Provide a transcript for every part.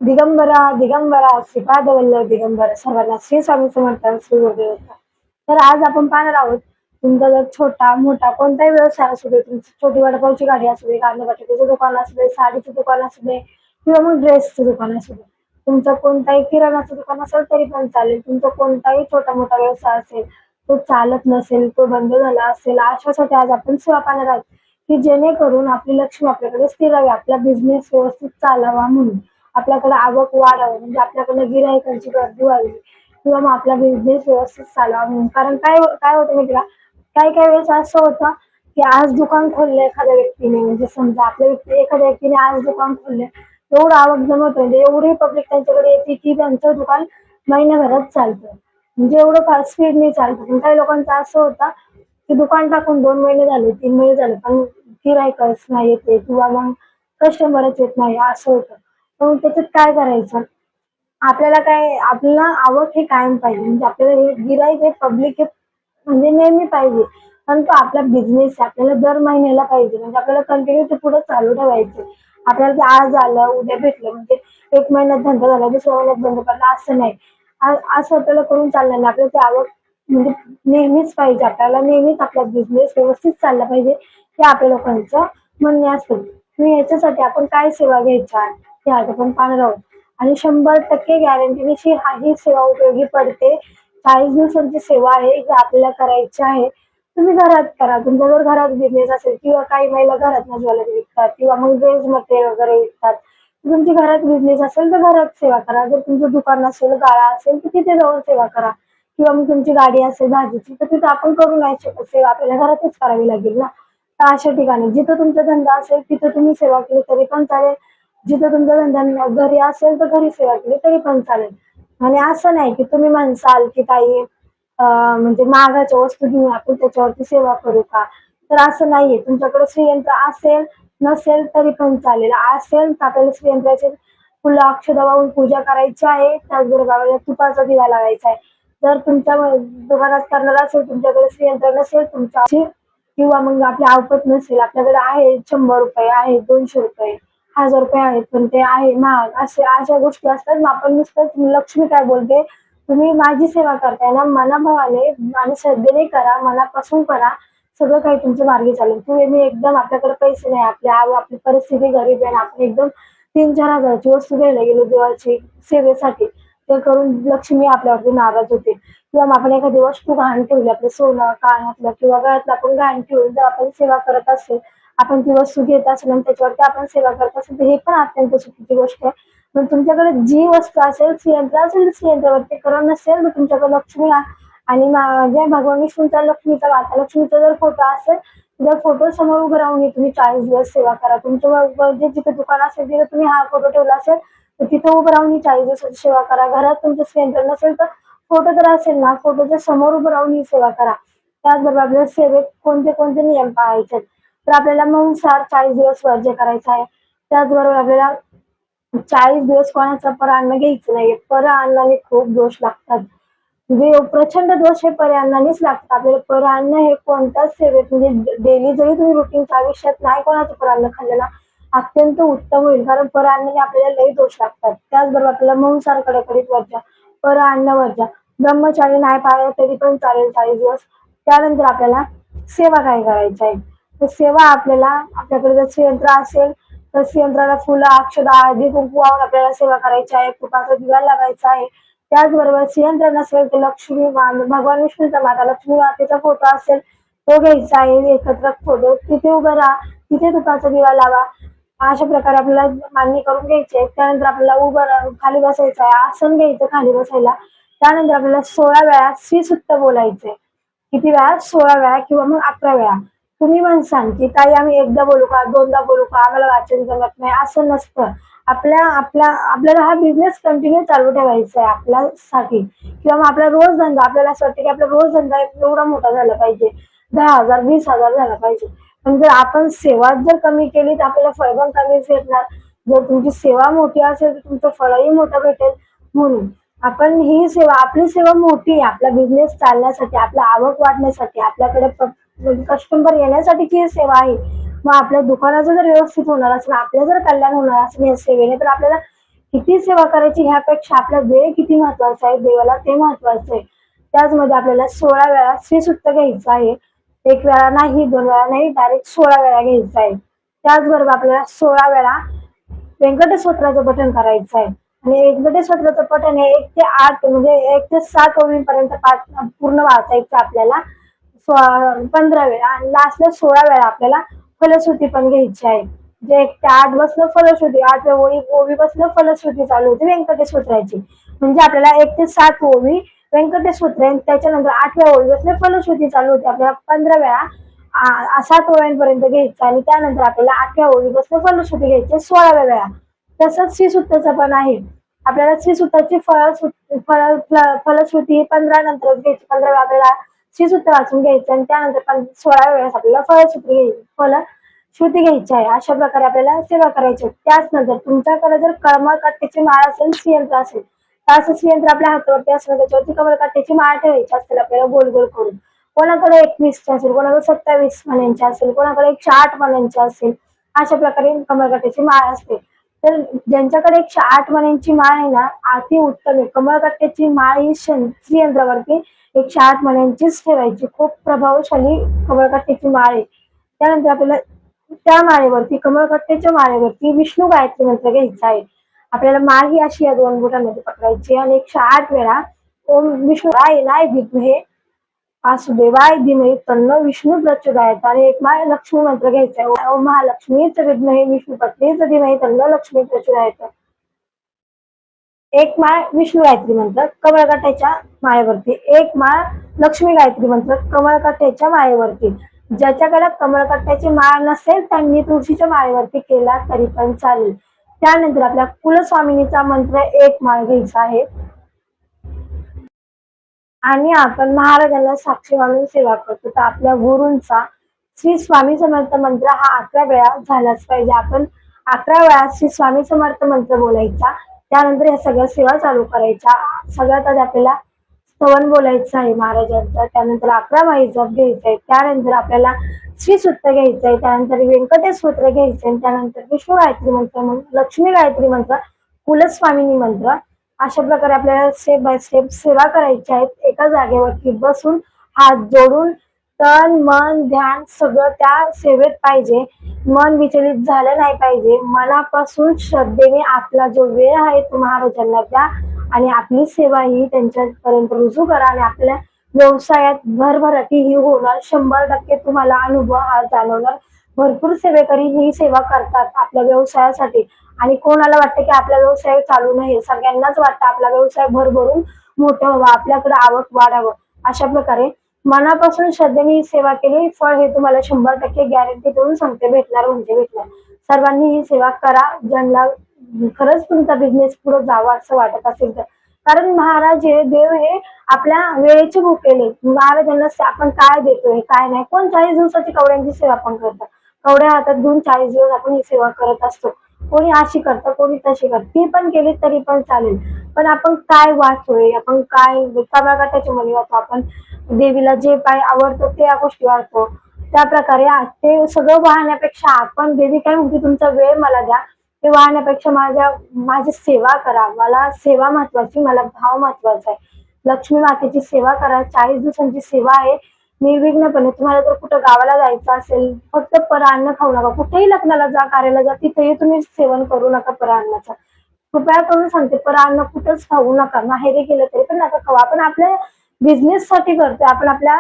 दिगंबरा दिगंबरा श्रीपाद वल्लभ दिगंबरा सर्वांना श्री स्वामी समर्थ श्री गुरुदेव दत्त. तर आज आपण पाहणार आहोत, तुमचा जर छोटा मोठा कोणताही व्यवसाय असू दे, तुमची छोटी वडापावची गाडी असू दे, कांदा बटाट्याचं दुकान असू दे, साडीचं दुकान असू दे किंवा मग ड्रेसचं दुकान असू दे, तुमचं कोणताही किराणाचं दुकान असेल तरी पण चालेल. तुमचा कोणताही छोटा मोठा व्यवसाय असेल, तो चालत नसेल, तो बंद झाला असेल, अशासाठी आज आपण सेवा पाहणार आहोत, की जेणेकरून आपली लक्ष्मी आपल्याकडे स्थिर राहावी, आपला बिझनेस व्यवस्थित चालावा म्हणून, आपल्याकडे आवक वाढावी, म्हणजे आपल्याकडे गिरायकांची गर्दी व्हावी किंवा मग आपला बिझनेस व्यवस्थित चालावा म्हणून. कारण काय काय होतं माहिती का, काही काही वेळेस असं होतं की आज दुकान खोललं एखाद्या व्यक्तीने, म्हणजे समजा एखाद्या व्यक्तीने आज दुकान खोलले, एवढं आवक जमत म्हणजे एवढी पब्लिक त्यांच्याकडे येते की त्यांचं दुकान महिन्याभरात चालतं, म्हणजे एवढं फास्ट स्पीडने चालतं. पण काही लोकांचं असं होतं की दुकान टाकून 2 महिने झाले, 3 महिने झाले, पण गिरायकच नाही येते किंवा मग कस्टमरच येत नाही, असं होतं. मग त्याच्यात काय करायचं, आपल्याला काय, आपल्याला आवक हे कायम पाहिजे, म्हणजे आपल्याला हे गिराईक हे पब्लिक हे म्हणजे नेहमी पाहिजे. कारण तो आपला बिझनेस आहे, आपल्याला दर महिन्याला पाहिजे, म्हणजे आपल्याला कंटिन्यू ते पुढे चालू ठेवायचे. आपल्याला ते आज आलं उद्या भेटलं म्हणजे 1 महिन्यात धंदा झाला, दुसऱ्या महिन्यात बंद पडला असं नाही. असं आपल्याला करून चालणार नाही. आपल्याला ते आवक म्हणजे नेहमीच पाहिजे, आपल्याला नेहमीच आपला बिझनेस व्यवस्थित चालला पाहिजे, हे आपल्या लोकांचं म्हणणे असतं. आणि याच्यासाठी आपण काय सेवा घ्यायच्या ते आज आपण पाहणार आहोत. आणि 100% गॅरंटीने ही सेवा उपयोगी पडते. 40 दिवसांची सेवा आहे, जी आपल्याला करायची आहे. तुम्ही घरात करा. तुमचा जर घरात बिझनेस असेल किंवा काही महिला घरातनं ज्वेलरी विकतात किंवा मग ड्रेस मटेरियल वगैरे विकतात. तुमची घरात बिझनेस असेल तर घरात सेवा करा. जर तुमचं दुकान असेल, गाळा असेल तर तिथे जाऊन सेवा करा. किंवा मग तुमची गाडी असेल भाजीची तर तिथं आपण करू नाही शकत सेवा, आपल्याला घरातच करावी लागेल ना. तर अशा ठिकाणी जिथं तुमचा धंदा असेल तिथं तुम्ही सेवा केली तरी पण चालेल. जिथं तुमचा धंदा घरी असेल तर घरी सेवा केली तरी पण चालेल. आणि असं नाही की तुम्ही म्हणसाल की ताई म्हणजे महागाच्या वस्तू घेऊन आपण त्याच्यावरती सेवा करू का? तर असं नाहीये. तुमच्याकडे श्रीयंत्र असेल, नसेल तरी पण चालेल. असेल तर आपल्याला श्रीयंत्राची फुलं अक्षदा वाहून पूजा करायची आहे. त्याचबरोबर आपल्याला तुपाचा दिवा लावायचा आहे. जर तुमच्या दुकानात करणार असेल, तुमच्याकडे श्रीयंत्र नसेल, तुमच्या किंवा मग आपली अवकत नसेल, आपल्याकडे आहे ₹100 आहे, ₹200 ₹1000 आहेत, पण ते आहे महाग, असे अशा गोष्टी असतात. मग आपण नुसतंच लक्ष्मी काय बोलते, तुम्ही माझी सेवा करताय ना, मनाभावाने आणि श्रद्धेने करा, मनापासून करा, सगळं काही तुमचं मार्गी चालेल. तुम्ही एकदम आपल्याकडे पैसे नाही, आपली परिस्थिती गरीब आहे, आपण एकदम 3-4 हजाराची वस्तू घ्यायला गेलो देवाची सेवेसाठी, ते करून लक्ष्मी आपल्यावरती नाराज होते. किंवा मग आपण एखादी वस्तू गहाण ठेवली, आपलं सोनं कानातलं किंवा गळ्यातलं आपण गहाण ठेवून जर आपण सेवा करत असेल, आपण ती वस्तू घेत असेल आणि त्याच्यावरती आपण सेवा करत असेल, तर हे पण अत्यंत चुकीची गोष्ट आहे. पण तुमच्याकडे जी वस्तू असेल, श्रीयंत्र असेल, श्रीयंत्रावरती करून नसेल तर तुमच्याकडे लक्ष्मी आणि जे भगवान विष्णूचा लक्ष्मीचा माता लक्ष्मीचा जर फोटो असेल, त्या फोटो समोर उभं राहून तुम्ही 40 दिवस सेवा करा. तुमच्या जे जिथे दुकान असेल तिथे तुम्ही हा फोटो ठेवला असेल तर तिथं उभं राहून 40 दिवसाची सेवा करा. घरात तुमचं श्रीयंत्र नसेल तर फोटो तर असेल ना, फोटोच्या समोर उभं राहून ही सेवा करा. त्याचबरोबर आपल्याला सेवेत कोणते कोणते नियम पाळायचे, तर आपल्याला मांसाहार 40 दिवस वर्ज्य करायचा आहे. त्याचबरोबर आपल्याला 40 दिवस कोणाचं पर-अन्न घ्यायचं नाही. पर-अन्नाने खूप दोष लागतात. म्हणजे प्रचंड दोष हे पर-अन्नानेच लागतात. आपल्याला पर-अन्न हे कोणत्याच सेवेत म्हणजे डेली जरी तुम्ही रुटीनच्या आयुष्यात नाही कोणाचं पर-अन्न खाल्लं ना, अत्यंत उत्तम होईल. कारण पर-अन्नाने आपल्याला लई दोष लागतात. त्याचबरोबर आपल्याला मांसाहार कडकडीत वर्ज्य, पर-अन्न वर्ज्य. ब्रह्मचारी नाही पाळलं तरी पण चालेल 40 दिवस. त्यानंतर आपल्याला सेवा काय करायची आहे, तर सेवा आपल्याला आपल्याकडे जर श्रीयंत्र असेल तर श्रीयंत्राला फुलं अक्षदा हळदी कुंकू वाहून आपल्याला सेवा करायची आहे. तुपाचा दिवा लावायचा आहे. त्याचबरोबर श्रीयंत्र नसेल तर भगवान विष्णूचा माता लक्ष्मी मातेचा फोटो असेल तो घ्यायचा आहे एकत्र फोटो, तिथे उभं राहा, तिथे तुपाचा दिवा लावा. अशा प्रकारे आपल्याला मान्य करून घ्यायचे. त्यानंतर आपल्याला उभं राहून खाली बसायचं आहे, आसन घ्यायचं खाली बसायला. त्यानंतर आपल्याला 16 वेळा श्रीसुक्त बोलायचे. किती वेळा? 16 वेळा किंवा मग 11 वेळा. तुम्ही म्हणसाल की ताई आम्ही एकदा बोलू का, दोनदा बोलू का, आम्हाला वाचन जमत नाही, असं नसतं. आपल्याला हा बिझनेस कंटिन्यू चालू ठेवायचा आहे आपल्यासाठी, किंवा मग आपला रोज धंदा, आपल्याला असं वाटतं की आपला रोज धंदा एवढा मोठा झाला पाहिजे, 10,000 20,000 झाला पाहिजे. पण जर आपण सेवा जर कमी केली तर आपल्याला फळ पण कमीच भेटणार. जर तुमची सेवा मोठी असेल तर तुमचं फळही मोठं भेटेल. म्हणून आपण ही सेवा, आपली सेवा मोठी आहे आपला बिझनेस चालण्यासाठी, आपला आवक वाढण्यासाठी, आपल्याकडे कस्टमर येण्यासाठीची ही सेवा आहे. मग आपल्या दुकानाचं जर व्यवस्थित होणार असेल, आपलं जर कल्याण होणार असेल या सेवेने, तर आपल्याला किती सेवा करायची ह्यापेक्षा आपला वेळ किती महत्वाचा आहे, देवाला ते महत्वाचं आहे. त्याचमध्ये आपल्याला 16 वेळा श्रीसूक्त घ्यायचं आहे. एक वेळा नाही, 2 वेळा नाही, डायरेक्ट 16 वेळा घ्यायचं आहे. त्याचबरोबर आपल्याला 16 वेळा व्यंकटेश स्तोत्राचं पठण करायचं आहे. आणि व्यंकटेश स्तोत्राचं पठण हे 1 ते 8 म्हणजे 1 ते 7 ओळींपर्यंत पाठ पूर्ण वाचायचं आपल्याला 15 वेळा, आणि लास्टला 16 वेळा आपल्याला फलश्रुती पण घ्यायची आहे. जे 1 ते 8 बसलं फलश्रुती, 8व्या ओवी बसलं फलश्रुती चालू होती व्यंकटेश स्तोत्राची. म्हणजे आपल्याला 1 ते 7 ओवी व्यंकटेश स्तोत्र आहे, त्याच्यानंतर 8व्या ओवी बसलं फलश्रुती चालू होती. आपल्याला 15 वेळा 7 ओव्यांपर्यंत घ्यायचं, आणि त्यानंतर आपल्याला 8व्या ओवी बसलं फलश्रुती घ्यायची 16व्या वेळा. तसंच श्रीसूक्ताचं पण आहे. आपल्याला श्रीसूक्ताची फलश्रुती 15 नंतरच घ्यायची. 15 वेळा आपल्याला श्रीसूक्त वाचून घ्यायचं, आणि त्यानंतर 16व्या वेळेस आपल्याला फलश्रुती घ्यायची आहे. अशा प्रकारे आपल्याला सेवा करायची. त्याच नंतर तुमच्याकडे जर कमळकाठ्याची माळ असेल, श्रीयंत्र असेल, तर असं श्रीयंत्र आपल्या हातावरती असलं, त्याच्यावरती कमळकाठ्याची माळ ठेवायची असेल आपल्याला गोल गोल करून. कोणाकडे 21 असेल, कोणाकडे 27 मण्यांची असेल, कोणाकडे 108 मण्यांची असेल, अशा प्रकारे कमळकाठ्याची माळ असते. तर ज्यांच्याकडे 108 मण्यांची माळ आहे ना, अति उत्तम आहे. कमळकाठ्याची माळ ही श्रीयंत्रावरती 108 मण्यांचीच ठेवायची. खूप प्रभावशाली कमळकाठ्याची माळ आहे. त्यानंतर आपल्याला त्या माळेवरती, कमळकाठ्याच्या माळेवरती विष्णू गायत्री मंत्र घ्यायचा आहे. आपल्याला माळ ही अशी या 2 बोटांमध्ये पकडायची, आणि 108 वेळा ओम विष्णुराय नाय विद्महे वासुदेवाय धीमहि तन्नो विष्णू प्रचोदयात, आणि एक माळ लक्ष्मी मंत्र घ्यायचा आहे. ओम महालक्ष्मीच विद्महे विष्णुपत्नीच धीमहि तन्नो लक्ष्मी प्रचोदयात. एक माळ विष्णू गायत्री मंत्र कमळकाठ्याच्या माळेवरती, एक माळ लक्ष्मी गायत्री मंत्र कमळकाठ्याच्या माळेवरती. ज्याच्याकडे कमळकाठ्याची माळ नसेल त्यांनी तुळशीच्या माळेवरती केला तरी पण चालेल. त्यानंतर आपल्या कुलस्वामिनीचा मंत्र 1 माळ घ्यायचा आहे, आणि आपण महाराजांना साक्षी मानून सेवा करतो. तर आपल्या गुरूंचा श्री स्वामी समर्थ मंत्र हा 11 वेळा झालाच पाहिजे. आपण 11 वेळा श्री स्वामी समर्थ मंत्र बोलायचा. त्यानंतर या सगळ्या सेवा चालू करायच्या. सगळ्यात आधी आपल्याला स्तवन बोलायचं आहे महाराजांचा. त्यानंतर 11 माळी जप घ्यायचा आहे. त्यानंतर आपल्याला श्रीसूक्त घ्यायचं आहे. त्यानंतर व्यंकटेश स्तोत्र घ्यायचं आहे. त्यानंतर विष्णू गायत्री मंत्र, लक्ष्मी गायत्री मंत्र, कुलस्वामिनी मंत्र. अशा प्रकारे आपल्याला स्टेप बाय स्टेप सेवा करायची आहेत. एका जागेवरती बसून हात जोडून तन मन ध्यान सगळं त्या सेवेत पाहिजे. मन विचलित झालं नाही पाहिजे. मनापासून श्रद्धेने आपला जो वेळ आहे तो महाराजांना द्या, आणि आपली सेवा ही त्यांच्यापर्यंत रुजू करा, आणि आपल्या व्यवसायात भरभराटी ही होणार. 100% तुम्हाला अनुभव हा जाणवणार. भरपूर सेवेकरी ही सेवा करतात आपल्या व्यवसायासाठी, आणि कोणाला वाटतं की आपला व्यवसाय चालू नाही. सगळ्यांनाच वाटतं आपला व्यवसाय भरभरून मोठं व्हावं, आपल्याकडे आवक वाढावं. अशा प्रकारे मनापासून श्रद्धेने ही सेवा केली, फळ हे तुम्हाला 100% गॅरंटी देऊन सांगते भेटणार म्हणजे भेटणार. सर्वांनी ही सेवा करा, ज्यांना खरंच तुमचा बिझनेस पुढे जावा असं वाटत असेल तर. कारण महाराज हे देव हे आपल्या वेळेचे भुकेले. महाराजांना आपण काय देतोय काय नाही. कोण 40 दिवसाची कवड्यांची सेवा पण करतं. कवड्या हातात घेऊन 40 दिवस आपण ही सेवा करत असतो. कोणी अशी करतं, कोणी तशी करतं. ती पण केली तरी पण चालेल, पण आपण काय वाचतोय, आपण काय कमळकाठ्याच्या मणी वाचतो, आपण देवीला जे काय आवडतं त्या गोष्टी वाचतो. त्या प्रकारे ते सगळं वाहण्यापेक्षा आपण देवी काय म्हणते, तुमचा वेळ मला द्या, ते वाहण्यापेक्षा माझी सेवा करा. मला सेवा महत्वाची, मला भाव महत्वाचा आहे. लक्ष्मी मातेची सेवा करा. 40 दिवसांची सेवा आहे. निर्विघ्नपणे तुम्हाला जर कुठं गावाला जायचं असेल, फक्त परान्न खाऊ नका. कुठेही लग्नाला जा, कार्याला जा, तिथेही तुम्ही सेवन करू नका परान्नाचं. कृपया करून सांगते, परान्न कुठंच खाऊ नका. माहेरी गेलं तरी पण नका खाऊ. आपण आपल्या बिझनेस साठी करतोय, आपण आपल्या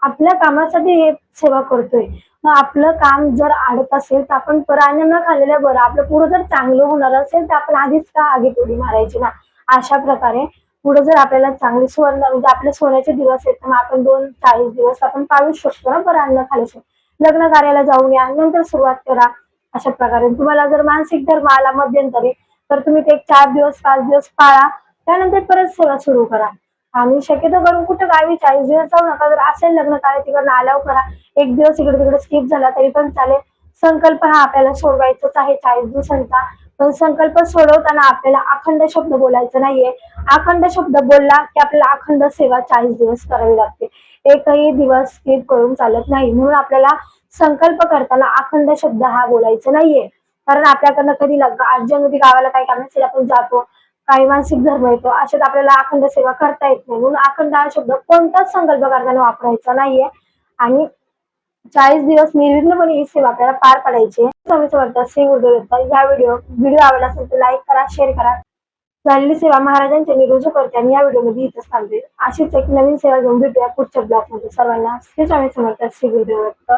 आपल्या कामासाठी हे सेवा करतोय. मग आपलं काम जर अडत असेल तर आपण परान्न न खाल्लेलं बरं. आपलं पुढे जर चांगलं होणार असेल तर आपण आधीच का आगीतोडी मारायची ना. अशा प्रकारे पुढे जर आपल्याला चांगली स्वर्ण म्हणजे आपले सोन्याचे दिवस आहेत, तर मग आपण 40 दिवस आपण पाळू शकतो ना परान्न खाल्ल्याशिवाय. लग्न कार्याला जाऊन या, नंतर सुरुवात करा. अशा प्रकारे तुम्हाला जर मानसिक धर्म आला मध्यंतरी, तर तुम्ही ते 4 दिवस 5 दिवस पाळा. त्यानंतर परत सेवा सुरू करा. आणि शक्यतो करून कुठं गावी 40 दिवस जाऊ नका. जर असेल लग्न कार्य तिकडनं आल्यावर करा. 1 दिवस इकडे तिकडे स्किप झाला तरी पण चालेल. संकल्प हा आपल्याला सोडवायचाच आहे 40 दिवसांचा. पण संकल्प सोडवताना आपल्याला अखंड शब्द बोलायचं नाहीये. अखंड शब्द बोलला की आपल्याला अखंड सेवा 40 दिवस करावी लागते. एकही दिवस स्किप करून चालत नाही. म्हणून आपल्याला संकल्प करताना अखंड शब्द हा बोलायचा नाहीये. कारण आपल्याकडनं कधी अर्जंटमध्ये गावाला काही कामासाठी आपण जातो, काही मानसिक धर्म येतो, अशात आपल्याला अखंड सेवा करता येत नाही. म्हणून अखंड हा शब्द कोणताच संकल्प करताना वापरायचा नाहीये आणि 40 दिवस निर्विघ्नपणे ही सेवा आपल्याला पार पाडायची आहे. स्वामी समर्थ, श्री गुरुदेव दत्त. ह्या व्हिडिओ आवडला असेल तर लाईक करा, शेअर करा. झालेली सेवा महाराजांच्या मी रुजू करते आणि या व्हिडिओमध्ये इथंच थांबते. अशीच एक नवीन सेवा घेऊन भेटूया पुढच्या ब्लॉगमध्ये. सर्वांना श्री स्वामी समर्थ, श्री गुरुदेव दत्त.